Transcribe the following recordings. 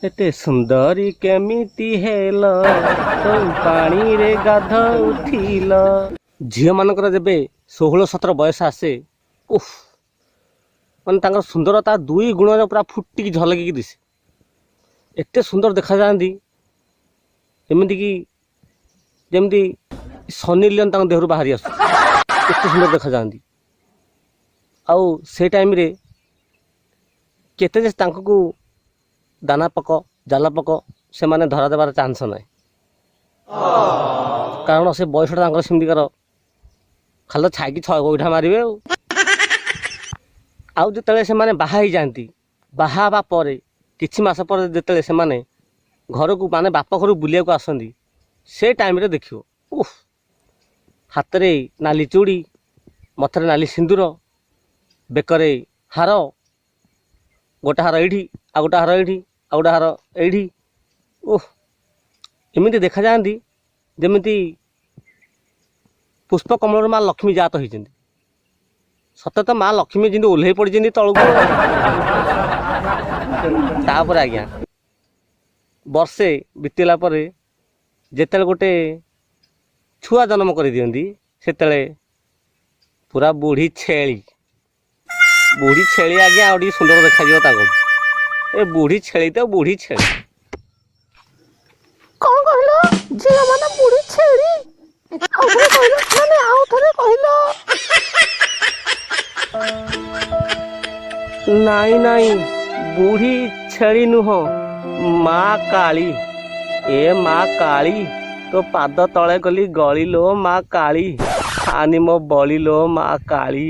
एते सुंदरी केमिति हेल पानी रे गाध उठिल। झील मानकर जब 16-17 बयस आसे उफ माने सुंदरता दुई गुण पूरा फुटिकी झलक दिसे एते सुंदर देखा जाती एमती कि जमती सनी लियोन देहरु बाहरी आसु एते सुंदर देखा जाती। आउ से टाइम रे केते जे तांको दाना पक जाला पक से माने धरा देवार चांस ना कारण से बयसटा सेमतिकार खाली छाई छ गोईठा मारे आउ जिते से माने बाहा ही जाती बाहा हवा पर किछि मास पर जिते से माने घर को माने बाप घर बुलिया को आसती से टाइम रे देखियो उफ हाथ रे नाली चूड़ी मथरे नाली सिंदूर बेकरे हार गोटे हार एठी आ गोटे हार एठी आ गोटे हार एठी ओह एमती देखा जाती जमिति पुष्प कमल माँ लक्ष्मी जात होती सत तो माँ लक्ष्मी जी ओह्ल पड़ी तलू तापर आज्ञा वर्षे बीतला जिते गोटे छुआ जन्म कर दियंती सेते पूरा बुढ़ी छेली आज्ञा आउ सुंदर देखा ए बुढ़ी छेली तो बुढ़ी छेली कौन कहलो झियो माने बुढ़ी छेली आउ थरे कहलो नाई नाई बुढ़ी छेली नुह माँ काली ए माँ काली तो पाद तले गली गली लो माँ काली खानी मो बली लो माँ काली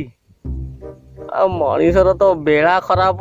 आ मनीषर तो बेड़ा खराब।